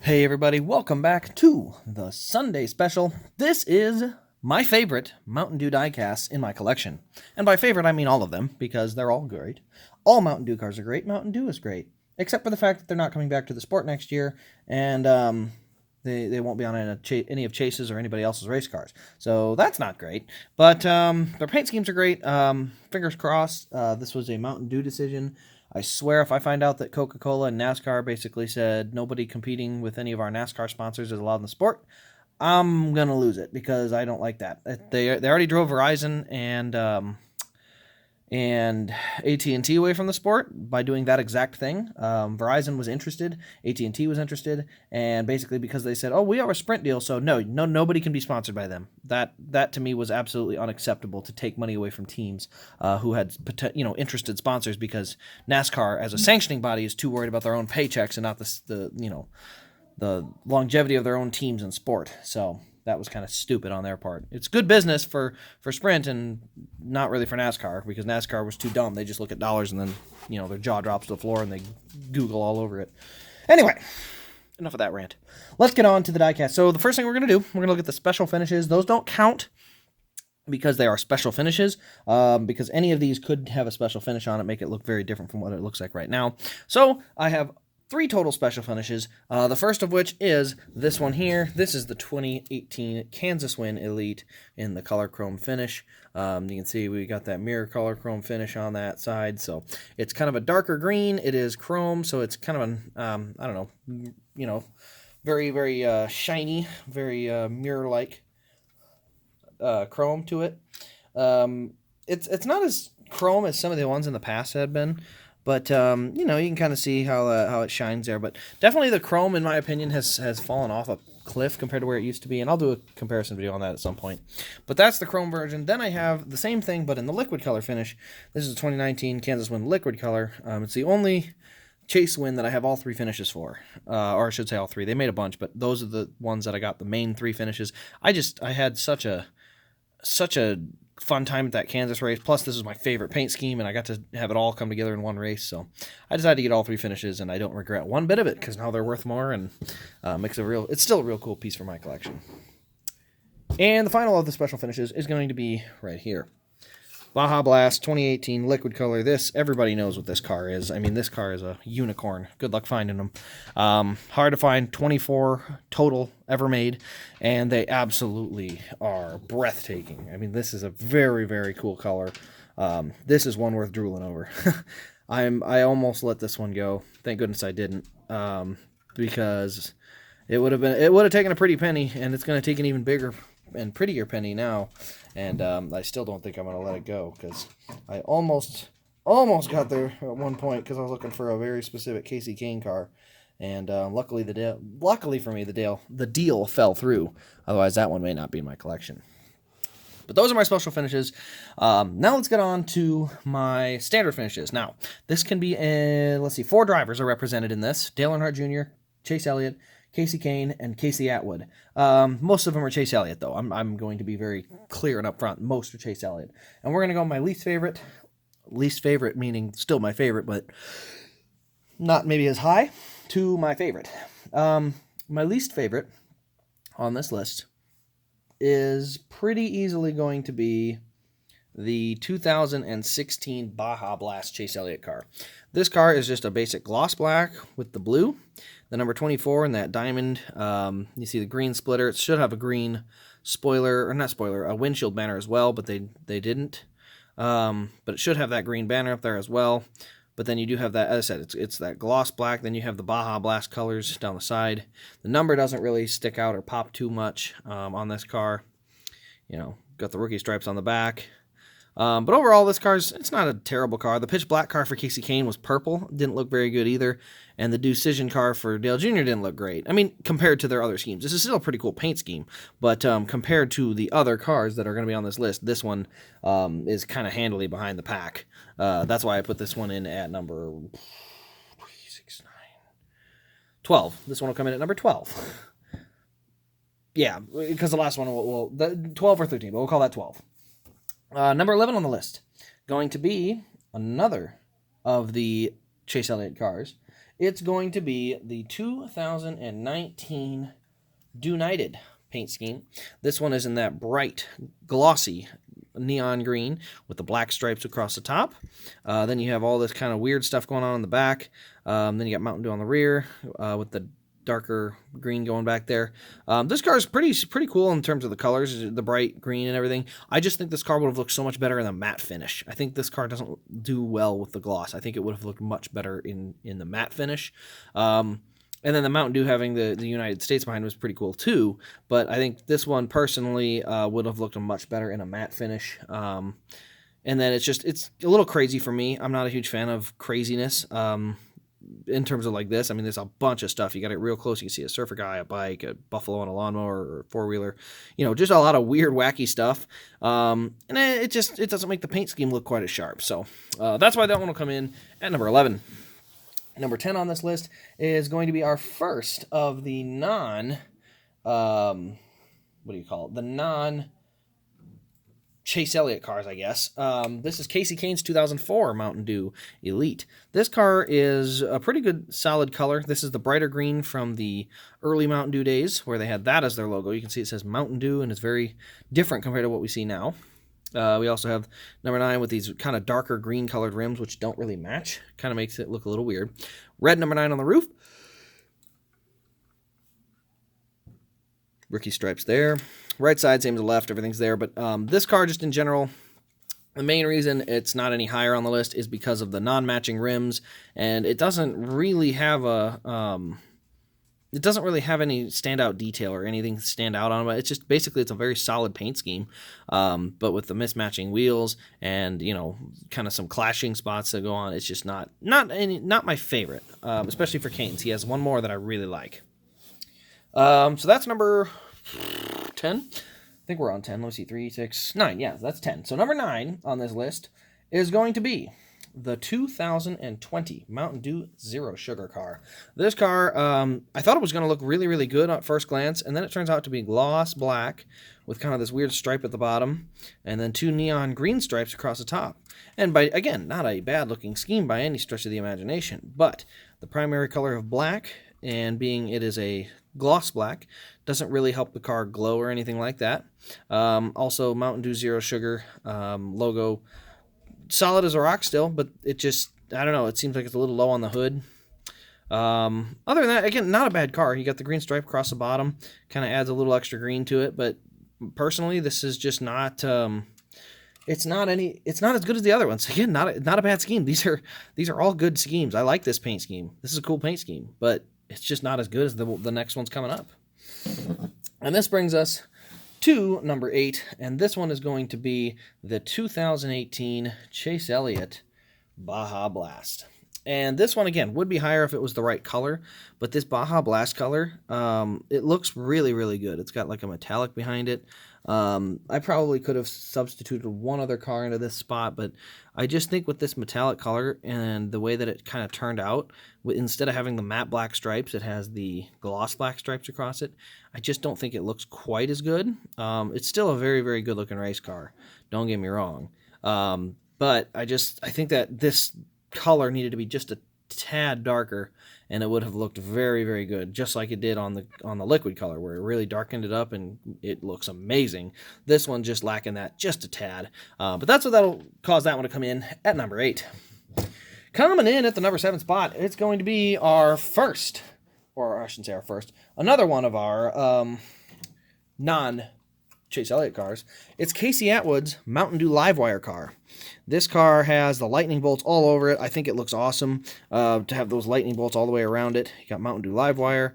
Hey everybody, welcome back to the Sunday special. This is my favorite Mountain Dew diecasts in my collection. And by favorite, I mean all of them, because they're all great. All Mountain Dew cars are great. Mountain Dew is great. Except for the fact that they're not coming back to the sport next year, and they won't be on any of Chase's or anybody else's race cars. So that's not great. But their paint schemes are great. Fingers crossed, this was a Mountain Dew decision. I swear if I find out that Coca-Cola and NASCAR basically said nobody competing with any of our NASCAR sponsors is allowed in the sport, I'm going to lose it because I don't like that. They already drove Verizon and AT&T away from the sport by doing that exact thing. Verizon was interested, AT&T was interested, and basically because they said, "Oh, we have a Sprint deal, so nobody can be sponsored by them." That to me was absolutely unacceptable, to take money away from teams who had interested sponsors, because NASCAR as a sanctioning body is too worried about their own paychecks and not the longevity of their own teams in sport. So that was kind of stupid on their part. It's good business for Sprint and not really for NASCAR, because NASCAR was too dumb. They just look at dollars and then, their jaw drops to the floor and they Google all over it. Anyway, enough of that rant. Let's get on to the diecast. So the first thing we're going to do, we're going to look at the special finishes. Those don't count because they are special finishes, because any of these could have a special finish on it, make it look very different from what it looks like right now. So I have 3 total special finishes, the first of which is this one here. This is the 2018 Kansas Win Elite in the color chrome finish. You can see we got that mirror color chrome finish on that side, so it's kind of a darker green. It is chrome, so it's kind of an, I don't know, very, very shiny, very mirror-like chrome to it. It's not as chrome as some of the ones in the past had been, but, you can kind of see how it shines there. But definitely the chrome, in my opinion, has fallen off a cliff compared to where it used to be. And I'll do a comparison video on that at some point. But that's the chrome version. Then I have the same thing, but in the liquid color finish. This is the 2019 Kansas Win liquid color. It's the only Chase Win that I have all 3 finishes for. Or I should say all 3. They made a bunch, but those are the ones that I got, the main 3 finishes. I had such a fun time at that Kansas race. Plus, this is my favorite paint scheme, and I got to have it all come together in one race. So I decided to get all 3 finishes, and I don't regret one bit of it, because now they're worth more, and it's still a real cool piece for my collection. And the final of the special finishes is going to be right here. Baja Blast 2018 liquid color. This, everybody knows what this car is. I mean, this car is a unicorn. Good luck finding them. Hard to find, 24 total ever made, and they absolutely are breathtaking. I mean, this is a very, very cool color. This is one worth drooling over. I almost let this one go. Thank goodness I didn't, because it would have taken a pretty penny, and it's going to take an even bigger and prettier penny now, and I still don't think I'm going to let it go, because I almost got there at one point, because I was looking for a very specific Kane car, and luckily for me, the deal fell through. Otherwise, that one may not be in my collection. But those are my special finishes. Now let's get on to my standard finishes. Now, this can be, 4 drivers are represented in this: Dale Earnhardt Jr., Chase Elliott, Kasey Kane, and Casey Atwood. Most of them are Chase Elliott, though. I'm going to be very clear and upfront. Most are Chase Elliott. And we're going to go with my least favorite meaning still my favorite, but not maybe as high, to my favorite. My least favorite on this list is pretty easily going to be the 2016 Baja Blast Chase Elliott car. This car is just a basic gloss black with the blue. The number 24 and that diamond, you see the green splitter. It should have a green a windshield banner as well, but they didn't. But it should have that green banner up there as well. But then you do have that, as I said, it's that gloss black. Then you have the Baja Blast colors down the side. The number doesn't really stick out or pop too much on this car. Got the rookie stripes on the back. But overall, it's not a terrible car. The pitch black car for Kasey Kane was purple. Didn't look very good either. And the Decision car for Dale Jr. didn't look great. I mean, compared to their other schemes. This is still a pretty cool paint scheme. But compared to the other cars that are going to be on this list, this one is kind of handily behind the pack. That's why I put this one in at number 12. This one will come in at number 12. Yeah, because the last one the 12 or 13, but we'll call that 12. Number 11 on the list, going to be another of the Chase Elliott cars, it's going to be the 2019 United paint scheme. This one is in that bright, glossy neon green with the black stripes across the top. Then you have all this kind of weird stuff going on in the back. Then you got Mountain Dew on the rear with the darker green going back there. This car is pretty cool in terms of the colors, the bright green and everything. I just think this car would have looked so much better in the matte finish. I think this car doesn't do well with the gloss. I think it would have looked much better in the matte finish. And then the Mountain Dew having the United States behind was pretty cool too. But I think this one personally would have looked much better in a matte finish. And then it's a little crazy for me. I'm not a huge fan of craziness. In terms of like this, I mean, there's a bunch of stuff. You got it real close. You can see a surfer guy, a bike, a buffalo on a lawnmower, or a four-wheeler. You know, just a lot of weird, wacky stuff. And it doesn't make the paint scheme look quite as sharp. So that's why that one will come in at number 11. Number 10 on this list is going to be our first of the what do you call it? The Chase Elliott cars, I guess. This is Kasey Kane's 2004 Mountain Dew Elite. This car is a pretty good, solid color. This is the brighter green from the early Mountain Dew days, where they had that as their logo. You can see it says Mountain Dew, and it's very different compared to what we see now. We also have number 9 with these kind of darker green colored rims, which don't really match. Kind of makes it look a little weird. Red number 9 on the roof. Rookie stripes there. Right side, same as the left, everything's there. But this car, just in general, the main reason it's not any higher on the list is because of the non-matching rims, and it doesn't really have any standout detail or anything stand out on it. It's just basically it's a very solid paint scheme, but with the mismatching wheels and kind of some clashing spots that go on, it's just not my favorite, especially for Kane's. He has one more that I really like. So that's number 10. I think we're on 10. Let's see, 3, 6, 9. Yeah, that's 10. So number 9 on this list is going to be the 2020 Mountain Dew Zero Sugar car. This car, I thought it was going to look really, really good at first glance, and then it turns out to be gloss black with kind of this weird stripe at the bottom, and then 2 neon green stripes across the top. And again, not a bad-looking scheme by any stretch of the imagination, but the primary color of black, and being it is a gloss black, doesn't really help the car glow or anything like that. Also, Mountain Dew Zero Sugar logo, solid as a rock still, but it just, I don't know, it seems like it's a little low on the hood. Other than that, again, not a bad car. You got the green stripe across the bottom, kind of adds a little extra green to it, but personally, this is just not, it's not as good as the other ones. Again, not a bad scheme. These are all good schemes. I like this paint scheme. This is a cool paint scheme, but it's just not as good as the next one's coming up. And this brings us to number 8, and this one is going to be the 2018 Chase Elliott Baja Blast. And this one, again, would be higher if it was the right color, but this Baja Blast color, it looks really, really good. It's got like a metallic behind it. I probably could have substituted one other car into this spot, but I just think with this metallic color and the way that it kind of turned out, instead of having the matte black stripes, it has the gloss black stripes across it. I just don't think it looks quite as good. It's still a very, very good looking race car. Don't get me wrong. But I think that this color needed to be just a tad darker, and it would have looked very, very good, just like it did on the liquid color, where it really darkened it up and it looks amazing. This one just lacking that just a tad, but that's what that'll cause that one to come in at number 8. Coming in at the number 7 spot, it's going to be our first, or I shouldn't say our first, another one of our non-Chase Elliott cars. It's Casey Atwood's Mountain Dew Livewire car. This car has the lightning bolts all over it. I think it looks awesome to have those lightning bolts all the way around it. You got Mountain Dew Livewire.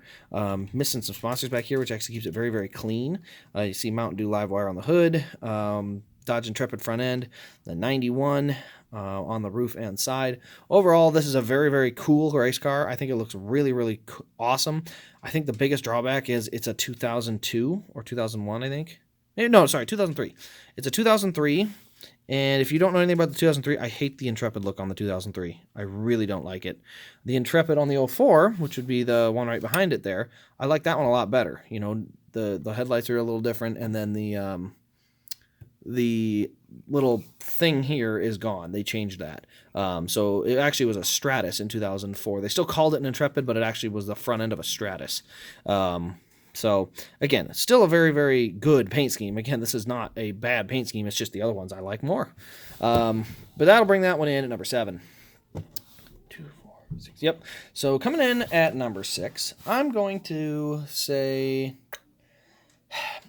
Missing some sponsors back here, which actually keeps it very, very clean. You see Mountain Dew Livewire on the hood. Dodge Intrepid front end. The 91 on the roof and side. Overall, this is a very, very cool race car. I think it looks really, really awesome. I think the biggest drawback is it's a 2002 or 2001, I think. No, sorry, 2003. It's a 2003. And if you don't know anything about the 2003, I hate the Intrepid look on the 2003. I really don't like it. The Intrepid on the 04, which would be the one right behind it there, I like that one a lot better. You know, the headlights are a little different, and then the little thing here is gone. They changed that. So it actually was a Stratus in 2004. They still called it an Intrepid, but it actually was the front end of a Stratus. So again, still a very, very good paint scheme. Again, this is not a bad paint scheme. It's just the other ones I like more. But that'll bring that one in at number 7. 2, 4, 6. Yep. So coming in at number 6, I'm going to say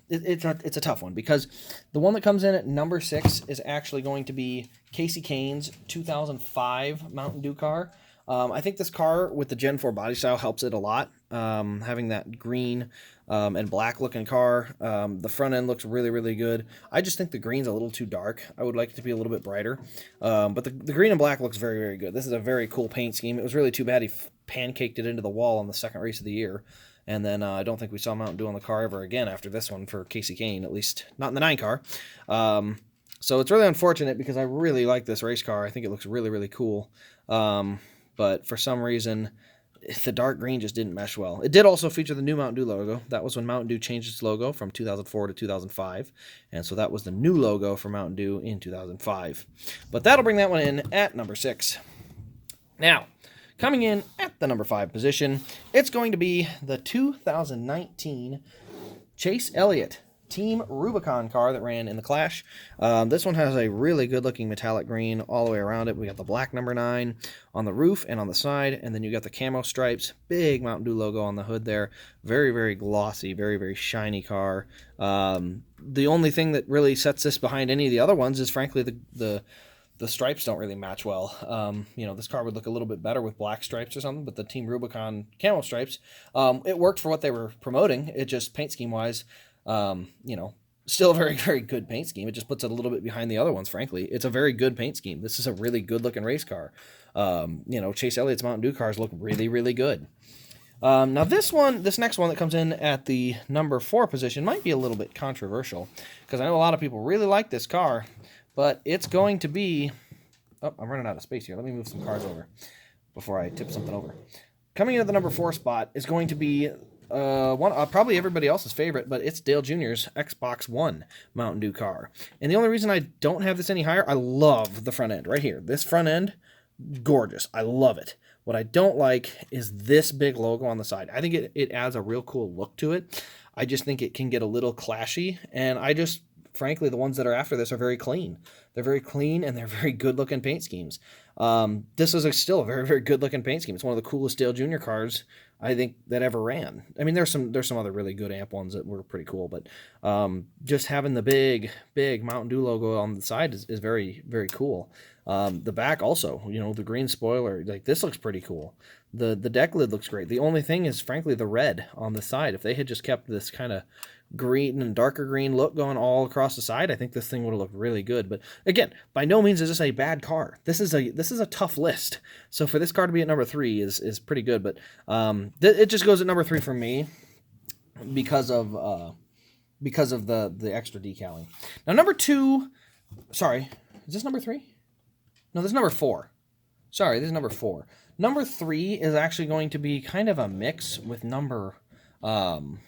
it's a tough one, because the one that comes in at number 6 is actually going to be Kasey Kane's 2005 Mountain Dew car. I think this car with the Gen 4 body style helps it a lot. Having that green and black looking car. The front end looks really, really good. I just think the green's a little too dark. I would like it to be a little bit brighter. But the green and black looks very, very good. This is a very cool paint scheme. It was really too bad he pancaked it into the wall on the second race of the year. And then I don't think we saw Mountain Dew on the car ever again after this one for Kasey Kane, at least not in the 9 car. So it's really unfortunate, because I really like this race car. I think it looks really, really cool. But for some reason, the dark green just didn't mesh well. It did also feature the new Mountain Dew logo. That was when Mountain Dew changed its logo from 2004 to 2005. And so that was the new logo for Mountain Dew in 2005. But that'll bring that one in at number 6. Now, coming in at the number 5 position, it's going to be the 2019 Chase Elliott Team Rubicon car that ran in the Clash. This one has a really good-looking metallic green all the way around it. We got the black number 9 on the roof and on the side, and then you got the camo stripes, big Mountain Dew logo on the hood there. Very, very glossy, very, very shiny car. The only thing that really sets this behind any of the other ones is, frankly, the stripes don't really match well. This car would look a little bit better with black stripes or something, but the Team Rubicon camo stripes, it worked for what they were promoting. It just, paint scheme-wise, still a very, very good paint scheme. It just puts it a little bit behind the other ones, frankly. It's a very good paint scheme. This is a really good-looking race car. Chase Elliott's Mountain Dew cars look really, really good. Now this next one that comes in at the number 4 position might be a little bit controversial, because I know a lot of people really like this car, but it's going to be... Oh, I'm running out of space here. Let me move some cars over before I tip something over. Coming in at the number 4 spot is going to be probably everybody else's favorite, but it's Dale Jr.'s Xbox One Mountain Dew car. And the only reason I don't have this any higher, I love the front end right here. This front end, gorgeous. I love it. What I don't like is this big logo on the side. I think it adds a real cool look to it. I just think it can get a little clashy, and frankly, the ones that are after this are very clean. They're very clean, and they're very good-looking paint schemes. This is still a very, very good-looking paint scheme. It's one of the coolest Dale Jr. cars, I think, that ever ran. I mean, there's some other really good amp ones that were pretty cool, but just having the big Mountain Dew logo on the side is very, very cool. The back also, the green spoiler, like, this looks pretty cool. The deck lid looks great. The only thing is, frankly, the red on the side. If they had just kept this kind of green and darker green look going all across the side, I think this thing would have looked really good. But again, by no means is this a bad car. This is a tough list. So for this car to be at number 3 is pretty good. But it just goes at number 3 for me because of the extra decaling. Now number 2, sorry, is this number 3? No, this is number 4. Sorry, this is number 4. Number 3 is actually going to be kind of a mix with number 1.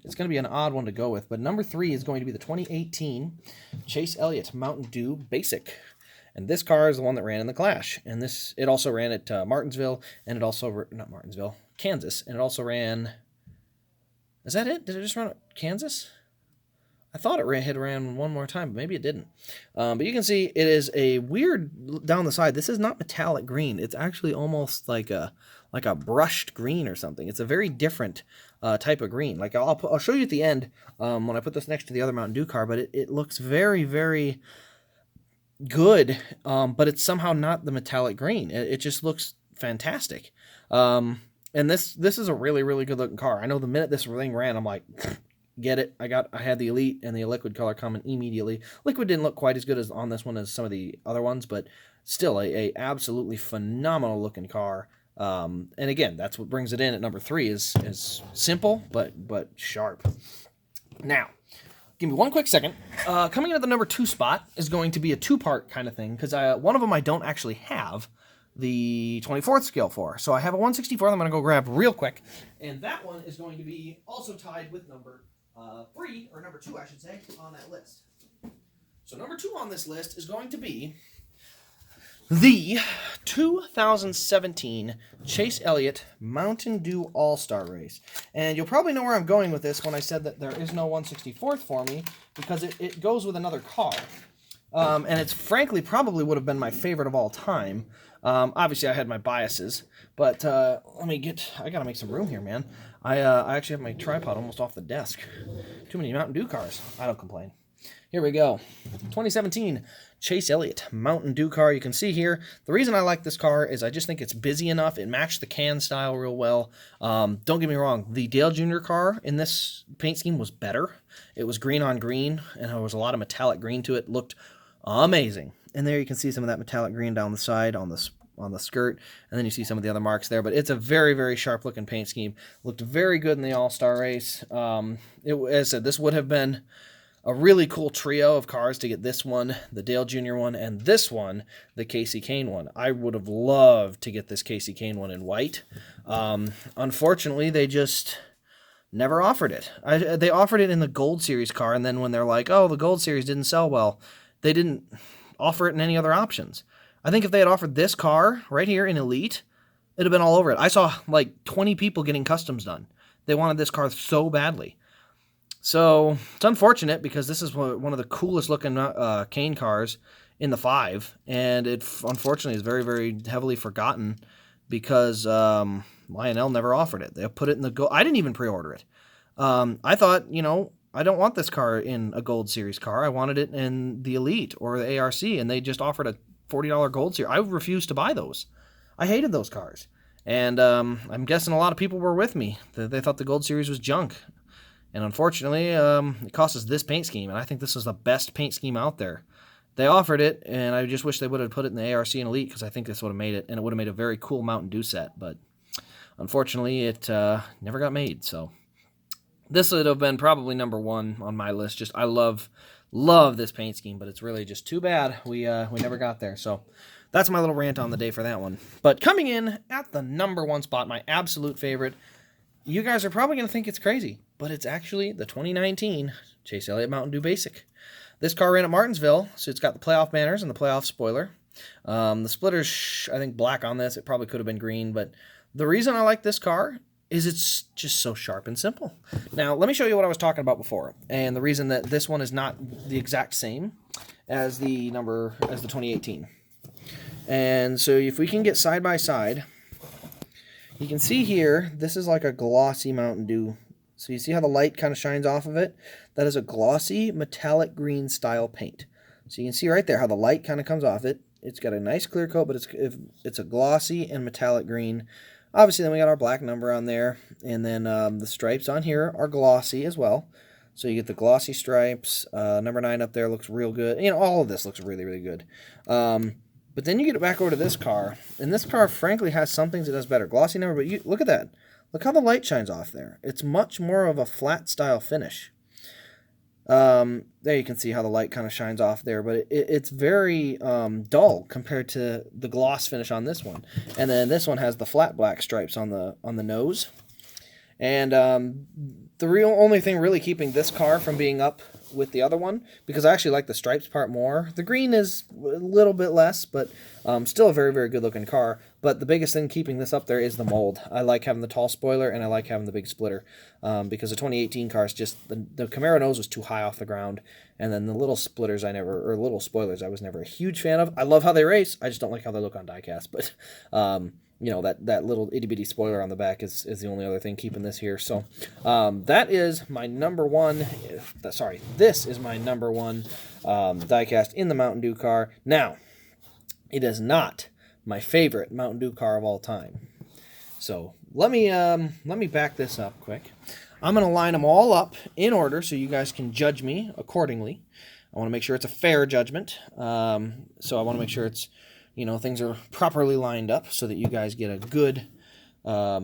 It's going to be an odd one to go with, but number 3 is going to be the 2018 Chase Elliott Mountain Dew Basic. And this car is the one that ran in the Clash. And it also ran at Martinsville, and it also, not Martinsville, Kansas. And it also ran, is that it? Did it just run at Kansas? I thought it had ran one more time, but maybe it didn't. But you can see it is a weird down the side. This is not metallic green. It's actually almost like a brushed green or something. It's a very different type of green. Like I'll show you at the end when I put this next to the other Mountain Dew car, but it looks very, very good, but it's somehow not the metallic green. It just looks fantastic. And this is a really, really good looking car. I know the minute this thing ran, I'm like, get it. I had the Elite and the Liquid color coming immediately. Liquid didn't look quite as good as on this one as some of the other ones, but still a absolutely phenomenal looking car. And again, that's what brings it in at number 3 is simple but sharp. Now, give me one quick second. Coming in at the number 2 spot is going to be a 2-part kind of thing, because one of them I don't actually have the 24th scale for. So I have a 1/64 I'm going to go grab real quick, and that one is going to be also tied with number 3, or number 2, I should say, on that list. So number 2 on this list is going to be the 2017 Chase Elliott Mountain Dew All-Star Race. And you'll probably know where I'm going with this when I said that there is no 1/64th for me, because it goes with another car. And it's frankly probably would have been my favorite of all time. Obviously, I had my biases, but I gotta make some room here, man. I actually have my tripod almost off the desk. Too many Mountain Dew cars. I don't complain. Here we go. 2017 Chase Elliott Mountain Dew car. You can see here, the reason I like this car is I just think it's busy enough. It matched the can style real well. Don't get me wrong, the Dale Jr. car in this paint scheme was better. It was green on green, and there was a lot of metallic green to it. Looked amazing. And there you can see some of that metallic green down the side on the skirt, and then you see some of the other marks there. But it's a very, very sharp-looking paint scheme. Looked very good in the All-Star race. As I said, this would have been a really cool trio of cars to get this one, the Dale Jr. one, and this one, the Kasey Kane one. I would have loved to get this Kasey Kane one in white. Unfortunately, they just never offered it. They offered it in the Gold Series car, and then when they're like, oh, the Gold Series didn't sell well, they didn't offer it in any other options. I think if they had offered this car right here in Elite, it'd have been all over it. I saw like 20 people getting customs done. They wanted this car so badly. So it's unfortunate because this is one of the coolest looking Kane cars in the 5, and it unfortunately is very, very heavily forgotten because Lionel never offered it. They put it in the gold. I didn't even pre-order it. I thought, I don't want this car in a Gold Series car. I wanted it in the Elite or the ARC, and they just offered a $40 Gold Series. I refused to buy those. I hated those cars. And I'm guessing a lot of people were with me. They thought the Gold Series was junk. And unfortunately, it cost us this paint scheme, and I think this is the best paint scheme out there. They offered it, and I just wish they would have put it in the ARC and Elite, because I think this would have made it, and it would have made a very cool Mountain Dew set. But unfortunately, it never got made. So this would have been probably number 1 on my list. Just I love this paint scheme, but it's really just too bad we never got there. So that's my little rant on the day for that one. But coming in at the number 1 spot, my absolute favorite, you guys are probably going to think it's crazy, but it's actually the 2019 Chase Elliott Mountain Dew Basic. This car ran at Martinsville, so it's got the playoff banners and the playoff spoiler. The splitter's, I think, black on this. It probably could have been green, but the reason I like this car is it's just so sharp and simple. Now, let me show you what I was talking about before, and the reason that this one is not the exact same as the 2018. And so if we can get side by side, you can see here, this is like a glossy Mountain Dew. So you see how the light kind of shines off of it? That is a glossy metallic green style paint. So you can see right there how the light kind of comes off it. It's got a nice clear coat, but it's a glossy and metallic green. Obviously, then we got our black number on there. And then the stripes on here are glossy as well. So you get the glossy stripes. Number 9 up there looks real good. All of this looks really, really good. But then you get it back over to this car, and this car, frankly, has some things it does better. Glossy number, but look at that. Look how the light shines off there. It's much more of a flat style finish. There you can see how the light kind of shines off there, but it's very dull compared to the gloss finish on this one. And then this one has the flat black stripes on the nose. And the only thing really keeping this car from being up with the other one, because I actually like the stripes part more. The green is a little bit less, but still a very, very good looking car. But the biggest thing keeping this up there is the mold. I like having the tall spoiler, and I like having the big splitter, because the 2018 car is just, the Camaro nose was too high off the ground, and then the little splitters little spoilers I was never a huge fan of. I love how they race, I just don't like how they look on diecast, but that little itty-bitty spoiler on the back is the only other thing keeping this here. So that is my number 1, this is my number 1 diecast in the Mountain Dew car. Now, it is not my favorite Mountain Dew car of all time. So let me back this up quick. I'm going to line them all up in order so you guys can judge me accordingly. I want to make sure it's a fair judgment. So I want to make sure it's, things are properly lined up so that you guys get a good, a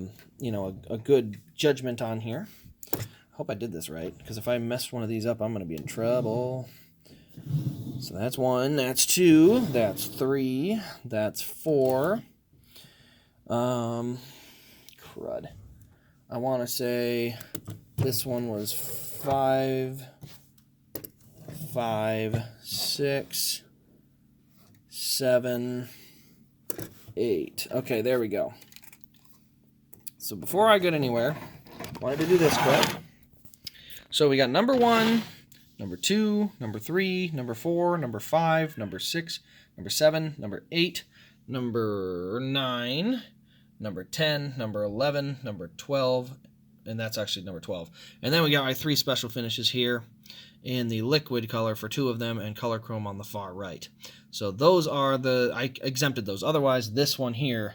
good judgment on here. Hope I did this right, because if I mess one of these up, I'm going to be in trouble. So that's 1, that's 2, that's 3, that's 4. Crud. I want to say this one was 5, 5, 6, 7, 8. Okay, there we go. So before I get anywhere, I wanted to do this quick. So we got number 1, number 2, number 3, number 4, number 5, number 6, number 7, number 8, number 9, number 10, number 11, number 12, and that's actually number 12. And then we got my 3 special finishes here in the liquid color for 2 of them and color chrome on the far right. So those are I exempted those. Otherwise, this one here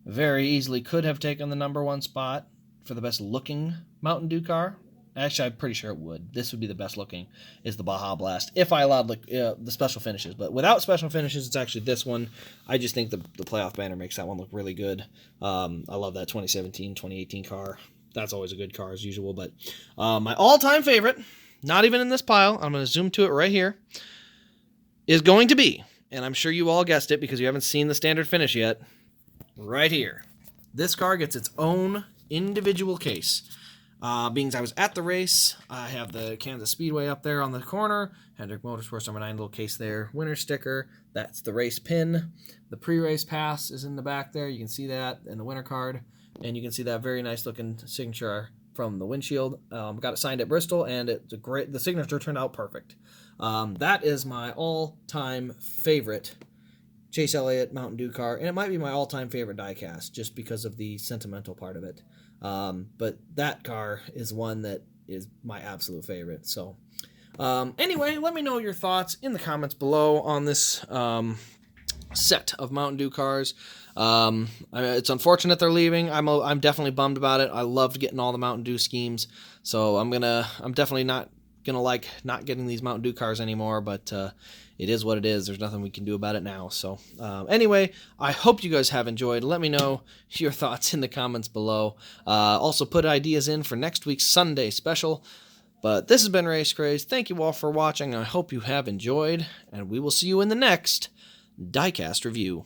very easily could have taken the number 1 spot for the best looking Mountain Dew car. Actually, I'm pretty sure it would. This would be the best looking, is the Baja Blast, if I allowed the special finishes. But without special finishes, it's actually this one. I just think the playoff banner makes that one look really good. I love that 2017, 2018 car. That's always a good car as usual. But my all-time favorite, not even in this pile, I'm going to zoom to it right here, is going to be, and I'm sure you all guessed it because you haven't seen the standard finish yet, right here. This car gets its own individual case. Being I was at the race, I have the Kansas Speedway up there on the corner, Hendrick Motorsports number 9 little case there, winner sticker, that's the race pin. The pre-race pass is in the back there, you can see that, and the winner card, and you can see that very nice looking signature from the windshield. Got it signed at Bristol, and the signature turned out perfect. That is my all-time favorite Chase Elliott Mountain Dew car, and it might be my all-time favorite diecast, just because of the sentimental part of it. But that car is one that is my absolute favorite. So anyway, let me know your thoughts in the comments below on this set of Mountain Dew cars. It's unfortunate they're leaving. I'm definitely bummed about it. I loved getting all the Mountain Dew schemes, so I'm definitely not gonna like not getting these Mountain Dew cars anymore, but it is what it is. There's nothing we can do about it now. So anyway, I hope you guys have enjoyed. Let me know your thoughts in the comments below. Also put ideas in for next week's Sunday special. But this has been Race Craze. Thank you all for watching. I hope you have enjoyed, and we will see you in the next Diecast review.